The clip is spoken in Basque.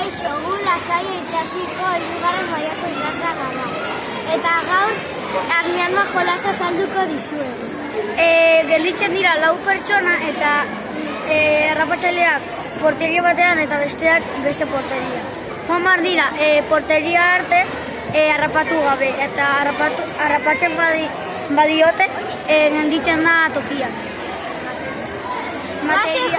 Kaixo, gu Lasaia Isasiko hirugarren mailako ikasleak gara. Eta gaur, Agniarma jolasa salduko dizuegu. Gelditzen dira 4 pertsona eta harrapatzaileak porteria batean eta besteak beste porteria. Joan behar dira porteria arte harrapatu gabe eta harrapatzen badiote gelditzen da tokia. Goazen